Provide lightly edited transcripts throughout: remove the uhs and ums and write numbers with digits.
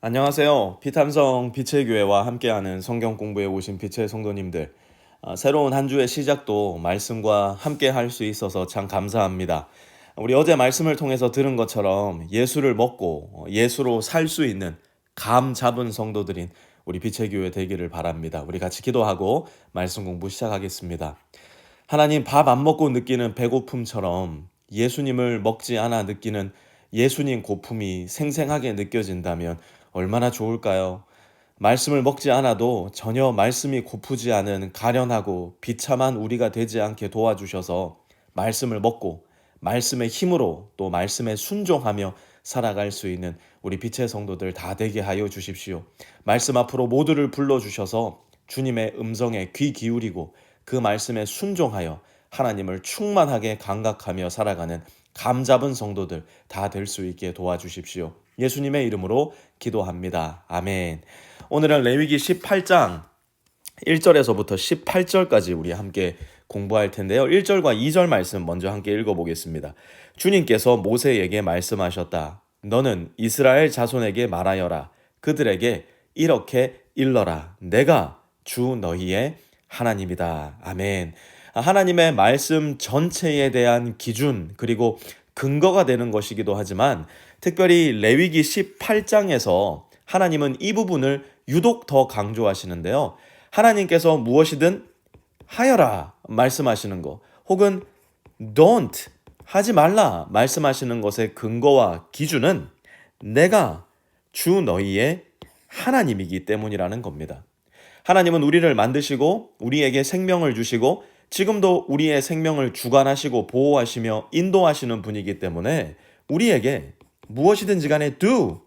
안녕하세요. 피탐성 빛의 교회와 함께하는 성경 공부에 오신 빛의 성도님들. 새로운 한 주의 시작도 말씀과 함께 할 수 있어서 참 감사합니다. 우리 어제 말씀을 통해서 들은 것처럼 예수를 먹고 예수로 살 수 있는 감 잡은 성도들인 우리 빛의 교회 되기를 바랍니다. 우리 같이 기도하고 말씀 공부 시작하겠습니다. 하나님, 밥 안 먹고 느끼는 배고픔처럼 예수님을 먹지 않아 느끼는 예수님 고품이 생생하게 느껴진다면 얼마나 좋을까요? 말씀을 먹지 않아도 전혀 말씀이 고프지 않은 가련하고 비참한 우리가 되지 않게 도와주셔서 말씀을 먹고 말씀의 힘으로 또 말씀에 순종하며 살아갈 수 있는 우리 빛의 성도들 다 되게 하여 주십시오. 말씀 앞으로 모두를 불러주셔서 주님의 음성에 귀 기울이고 그 말씀에 순종하여 하나님을 충만하게 감각하며 살아가는 감 잡은 성도들 다 될 수 있게 도와주십시오. 예수님의 이름으로 기도합니다. 아멘. 오늘은 레위기 18장 1절에서부터 18절까지 우리 함께 공부할 텐데요. 1절과 2절 말씀 먼저 함께 읽어보겠습니다. 주님께서 모세에게 말씀하셨다. 너는 이스라엘 자손에게 말하여라. 그들에게 이렇게 일러라. 내가 주 너희의 하나님이다. 아멘. 하나님의 말씀 전체에 대한 기준 그리고 근거가 되는 것이기도 하지만 특별히 레위기 18장에서 하나님은 이 부분을 유독 더 강조하시는데요. 하나님께서 무엇이든 하여라 말씀하시는 거 혹은 don't 하지 말라 말씀하시는 것의 근거와 기준은 내가 주 너희의 하나님이기 때문이라는 겁니다. 하나님은 우리를 만드시고 우리에게 생명을 주시고 지금도 우리의 생명을 주관하시고 보호하시며 인도하시는 분이기 때문에 우리에게 무엇이든지 간에 do,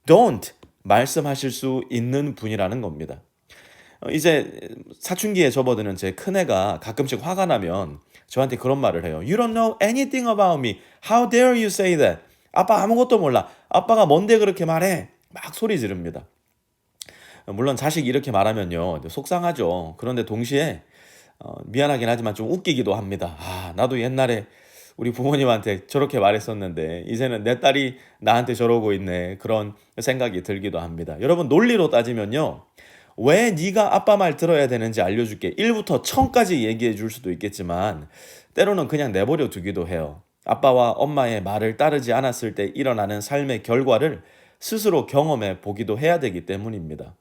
don't 말씀하실 수 있는 분이라는 겁니다. 이제 사춘기에 접어드는 제 큰애가 가끔씩 화가 나면 저한테 그런 말을 해요. You don't know anything about me. How dare you say that? 아빠 아무것도 몰라. 아빠가 뭔데 그렇게 말해? 막 소리 지릅니다. 물론 자식이 이렇게 말하면요 속상하죠. 그런데 동시에 미안하긴 하지만 좀 웃기기도 합니다. 나도 옛날에 우리 부모님한테 저렇게 말했었는데 이제는 내 딸이 나한테 저러고 있네. 그런 생각이 들기도 합니다. 여러분 논리로 따지면요. 왜 네가 아빠 말 들어야 되는지 알려줄게. 1부터 1000까지 얘기해 줄 수도 있겠지만 때로는 그냥 내버려 두기도 해요. 아빠와 엄마의 말을 따르지 않았을 때 일어나는 삶의 결과를 스스로 경험해 보기도 해야 되기 때문입니다.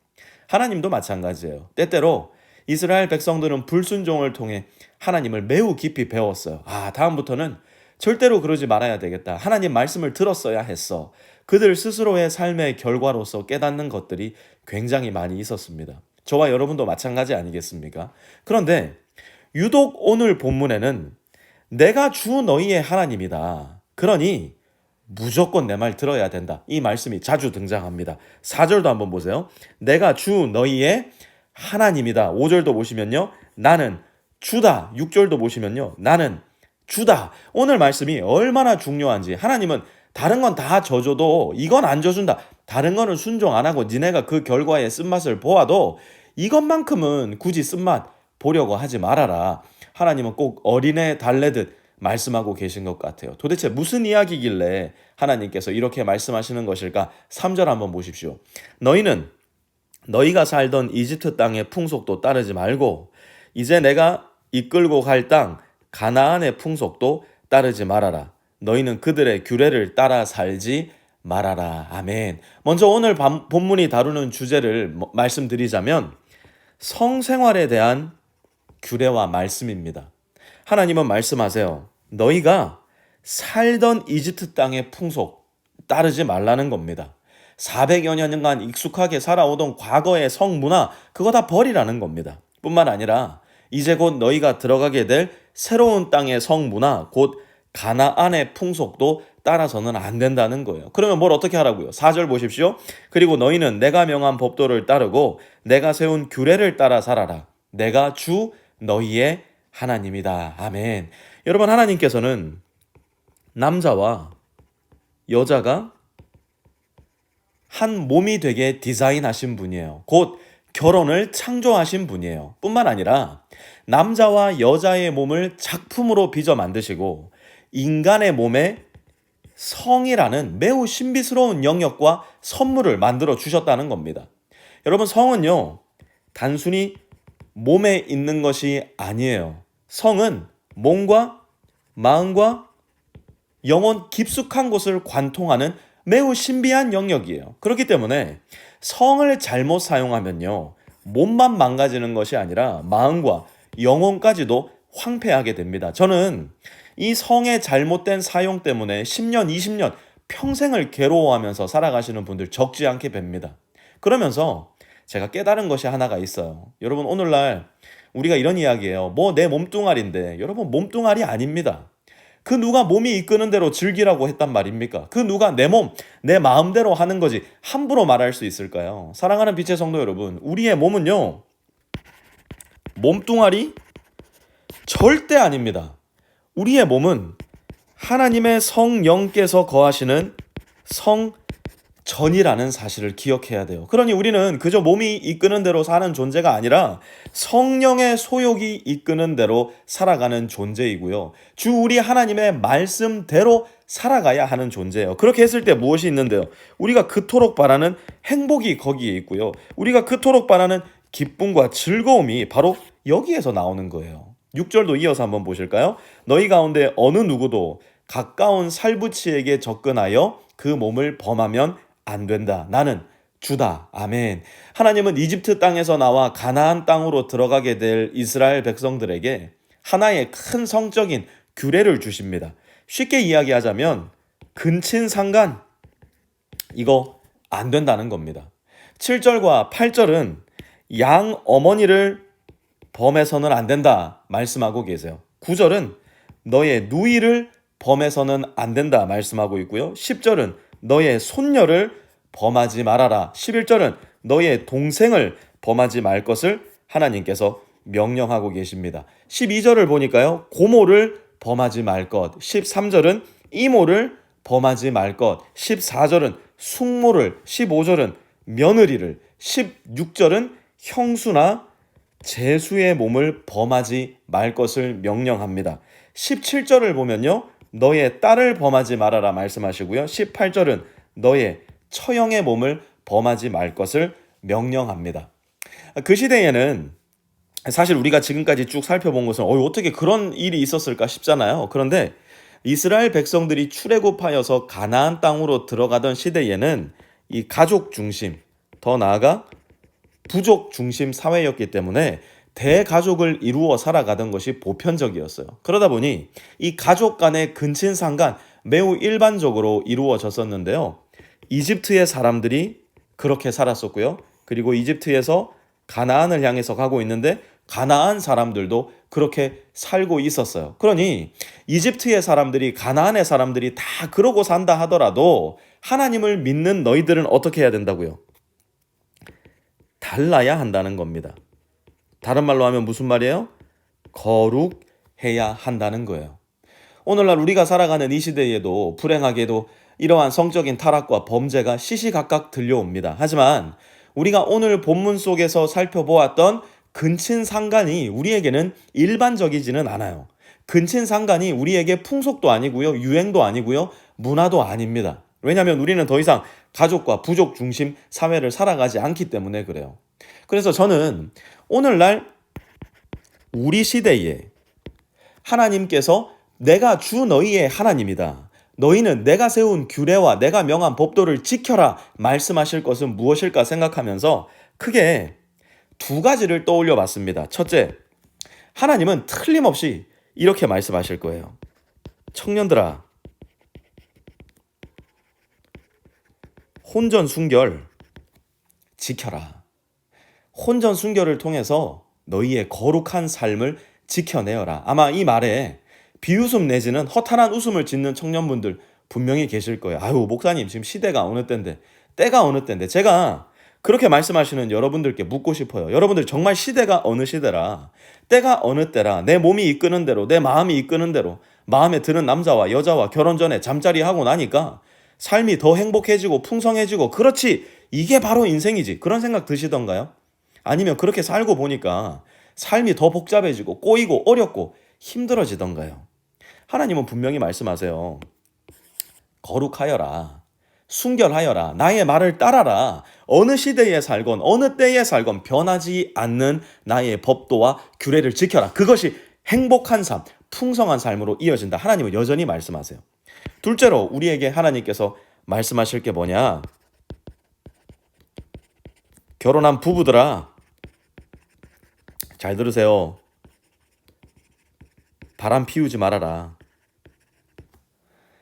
하나님도 마찬가지예요. 때때로 이스라엘 백성들은 불순종을 통해 하나님을 매우 깊이 배웠어요. 다음부터는 절대로 그러지 말아야 되겠다. 하나님 말씀을 들었어야 했어. 그들 스스로의 삶의 결과로서 깨닫는 것들이 굉장히 많이 있었습니다. 저와 여러분도 마찬가지 아니겠습니까? 그런데 유독 오늘 본문에는 내가 주 너희의 하나님이다. 그러니 무조건 내 말 들어야 된다. 이 말씀이 자주 등장합니다. 4절도 한번 보세요. 내가 주 너희의 하나님이다. 5절도 보시면요. 나는 주다. 6절도 보시면요. 나는 주다. 오늘 말씀이 얼마나 중요한지. 하나님은 다른 건 다 져줘도 이건 안 져준다. 다른 거는 순종 안 하고 니네가 그 결과의 쓴맛을 보아도 이것만큼은 굳이 쓴맛 보려고 하지 말아라. 하나님은 꼭 어린애 달래듯 말씀하고 계신 것 같아요. 도대체 무슨 이야기길래 하나님께서 이렇게 말씀하시는 것일까? 3절 한번 보십시오. 너희는 너희가 살던 이집트 땅의 풍속도 따르지 말고 이제 내가 이끌고 갈 땅 가나안의 풍속도 따르지 말아라. 너희는 그들의 규례를 따라 살지 말아라. 아멘. 먼저 오늘 본문이 다루는 주제를 말씀드리자면 성생활에 대한 규례와 말씀입니다. 하나님은 말씀하세요. 너희가 살던 이집트 땅의 풍속 따르지 말라는 겁니다. 400여 년간 익숙하게 살아오던 과거의 성문화 그거 다 버리라는 겁니다. 뿐만 아니라 이제 곧 너희가 들어가게 될 새로운 땅의 성문화 곧 가나안의 풍속도 따라서는 안 된다는 거예요. 그러면 뭘 어떻게 하라고요? 4절 보십시오. 그리고 너희는 내가 명한 법도를 따르고 내가 세운 규례를 따라 살아라. 내가 주 너희의 하나님이다. 아멘. 여러분 하나님께서는 남자와 여자가 한 몸이 되게 디자인하신 분이에요. 곧 결혼을 창조하신 분이에요. 뿐만 아니라 남자와 여자의 몸을 작품으로 빚어 만드시고 인간의 몸에 성이라는 매우 신비스러운 영역과 선물을 만들어 주셨다는 겁니다. 여러분, 성은요, 단순히 몸에 있는 것이 아니에요. 성은 몸과 마음과 영혼 깊숙한 곳을 관통하는 매우 신비한 영역이에요. 그렇기 때문에 성을 잘못 사용하면요, 몸만 망가지는 것이 아니라 마음과 영혼까지도 황폐하게 됩니다. 저는 이 성의 잘못된 사용 때문에 10년, 20년 평생을 괴로워하면서 살아가시는 분들 적지 않게 뵙니다. 그러면서 제가 깨달은 것이 하나가 있어요. 여러분, 오늘날 우리가 이런 이야기예요. 뭐 내 몸뚱아리인데, 여러분, 몸뚱아리 아닙니다. 그 누가 몸이 이끄는 대로 즐기라고 했단 말입니까? 그 누가 내 몸, 내 마음대로 하는 거지 함부로 말할 수 있을까요? 사랑하는 빛의 성도 여러분, 우리의 몸은요, 몸뚱아리 절대 아닙니다. 우리의 몸은 하나님의 성령께서 거하시는 성전이라는 사실을 기억해야 돼요. 그러니 우리는 그저 몸이 이끄는 대로 사는 존재가 아니라 성령의 소욕이 이끄는 대로 살아가는 존재이고요. 주 우리 하나님의 말씀대로 살아가야 하는 존재예요. 그렇게 했을 때 무엇이 있는데요? 우리가 그토록 바라는 행복이 거기에 있고요. 우리가 그토록 바라는 기쁨과 즐거움이 바로 여기에서 나오는 거예요. 6절도 이어서 한번 보실까요? 너희 가운데 어느 누구도 가까운 살부치에게 접근하여 그 몸을 범하면 안 된다. 나는 주다. 아멘. 하나님은 이집트 땅에서 나와 가나안 땅으로 들어가게 될 이스라엘 백성들에게 하나의 큰 성적인 규례를 주십니다. 쉽게 이야기하자면 근친상간, 이거 안 된다는 겁니다. 7절과 8절은 양 어머니를 범해서는 안 된다 말씀하고 계세요. 9절은 너의 누이를 범해서는 안 된다 말씀하고 있고요. 10절은 너의 손녀를 범하지 말아라. 11절은 너의 동생을 범하지 말 것을 하나님께서 명령하고 계십니다. 12절을 보니까요, 고모를 범하지 말 것. 13절은 이모를 범하지 말 것. 14절은 숙모를, 15절은 며느리를, 16절은 형수나 제수의 몸을 범하지 말 것을 명령합니다. 17절을 보면요, 너의 딸을 범하지 말아라 말씀하시고요. 18절은 너의 처형의 몸을 범하지 말 것을 명령합니다. 그 시대에는 사실 우리가 지금까지 쭉 살펴본 것은 어떻게 그런 일이 있었을까 싶잖아요. 그런데 이스라엘 백성들이 출애굽하여서 가나안 땅으로 들어가던 시대에는 이 가족 중심, 더 나아가 부족 중심 사회였기 때문에 대가족을 이루어 살아가던 것이 보편적이었어요. 그러다 보니 이 가족 간의 근친상간 매우 일반적으로 이루어졌었는데요. 이집트의 사람들이 그렇게 살았었고요. 그리고 이집트에서 가나안을 향해서 가고 있는데 가나안 사람들도 그렇게 살고 있었어요. 그러니 이집트의 사람들이, 가나안의 사람들이 다 그러고 산다 하더라도 하나님을 믿는 너희들은 어떻게 해야 된다고요? 달라야 한다는 겁니다. 다른 말로 하면 무슨 말이에요? 거룩해야 한다는 거예요. 오늘날 우리가 살아가는 이 시대에도 불행하게도 이러한 성적인 타락과 범죄가 시시각각 들려옵니다. 하지만 우리가 오늘 본문 속에서 살펴보았던 근친상간이 우리에게는 일반적이지는 않아요. 근친상간이 우리에게 풍속도 아니고요, 유행도 아니고요, 문화도 아닙니다. 왜냐하면 우리는 더 이상 가족과 부족 중심 사회를 살아가지 않기 때문에 그래요. 그래서 저는 오늘날 우리 시대에 하나님께서 내가 주 너희의 하나님이다, 너희는 내가 세운 규례와 내가 명한 법도를 지켜라 말씀하실 것은 무엇일까 생각하면서 크게 두 가지를 떠올려 봤습니다. 첫째, 하나님은 틀림없이 이렇게 말씀하실 거예요. 청년들아, 혼전순결 지켜라. 혼전순결을 통해서 너희의 거룩한 삶을 지켜내어라. 아마 이 말에 비웃음 내지는 허탄한 웃음을 짓는 청년분들 분명히 계실 거예요. 아유, 목사님, 지금 시대가 어느 때인데, 때가 어느 때인데. 제가 그렇게 말씀하시는 여러분들께 묻고 싶어요. 여러분들 정말 시대가 어느 시대라, 때가 어느 때라, 내 몸이 이끄는 대로, 내 마음이 이끄는 대로 마음에 드는 남자와 여자와 결혼 전에 잠자리 하고 나니까 삶이 더 행복해지고 풍성해지고, 그렇지, 이게 바로 인생이지, 그런 생각 드시던가요? 아니면 그렇게 살고 보니까 삶이 더 복잡해지고 꼬이고 어렵고 힘들어지던가요? 하나님은 분명히 말씀하세요. 거룩하여라. 순결하여라. 나의 말을 따라라. 어느 시대에 살건 어느 때에 살건 변하지 않는 나의 법도와 규례를 지켜라. 그것이 행복한 삶, 풍성한 삶으로 이어진다. 하나님은 여전히 말씀하세요. 둘째로 우리에게 하나님께서 말씀하실 게 뭐냐? 결혼한 부부들아, 잘 들으세요. 바람 피우지 말아라.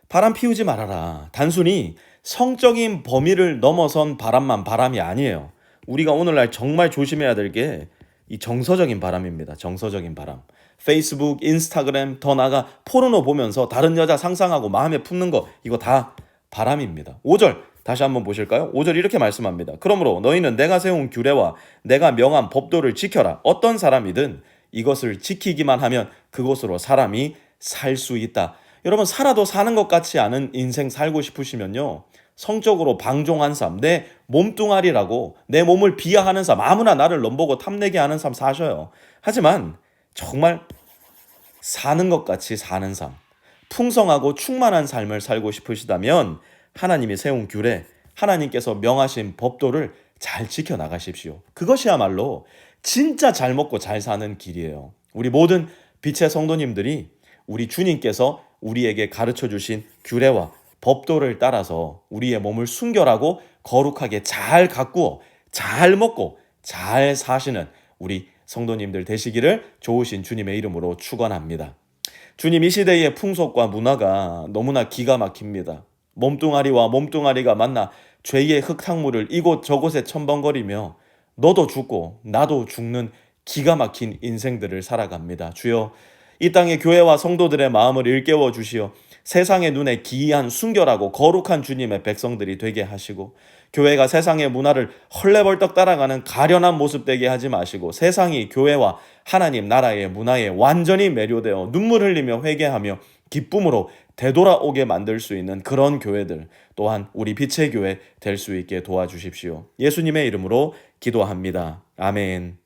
바람 피우지 말아라. 단순히 성적인 범위를 넘어선 바람만 바람이 아니에요. 우리가 오늘날 정말 조심해야 될 게 이 정서적인 바람입니다. 정서적인 바람. 페이스북, 인스타그램, 더 나아가 포르노 보면서 다른 여자 상상하고 마음에 품는 거, 이거 다 바람입니다. 5절 다시 한번 보실까요? 5절 이렇게 말씀합니다. 그러므로 너희는 내가 세운 규례와 내가 명한 법도를 지켜라. 어떤 사람이든 이것을 지키기만 하면 그곳으로 사람이 살 수 있다. 여러분, 살아도 사는 것 같지 않은 인생 살고 싶으시면요, 성적으로 방종한 삶, 내 몸뚱아리라고 내 몸을 비하하는 삶, 아무나 나를 넘보고 탐내게 하는 삶 사셔요. 하지만 정말 사는 것 같이 사는 삶, 풍성하고 충만한 삶을 살고 싶으시다면 하나님이 세운 규례, 하나님께서 명하신 법도를 잘 지켜나가십시오. 그것이야말로 진짜 잘 먹고 잘 사는 길이에요. 우리 모든 빛의 성도님들이 우리 주님께서 우리에게 가르쳐 주신 규례와 법도를 따라서 우리의 몸을 순결하고 거룩하게 잘 가꾸어 잘 먹고 잘 사시는 우리 성도님들 되시기를 좋으신 주님의 이름으로 축원합니다. 주님, 이 시대의 풍속과 문화가 너무나 기가 막힙니다. 몸뚱아리와 몸뚱아리가 만나 죄의 흙탕물을 이곳저곳에 첨벙거리며 너도 죽고 나도 죽는 기가 막힌 인생들을 살아갑니다. 주여, 이 땅의 교회와 성도들의 마음을 일깨워 주시어 세상의 눈에 기이한 순결하고 거룩한 주님의 백성들이 되게 하시고, 교회가 세상의 문화를 헐레벌떡 따라가는 가련한 모습 되게 하지 마시고, 세상이 교회와 하나님 나라의 문화에 완전히 매료되어 눈물 흘리며 회개하며 기쁨으로 되돌아오게 만들 수 있는 그런 교회들, 또한 우리 빛의 교회 될 수 있게 도와주십시오. 예수님의 이름으로 기도합니다. 아멘.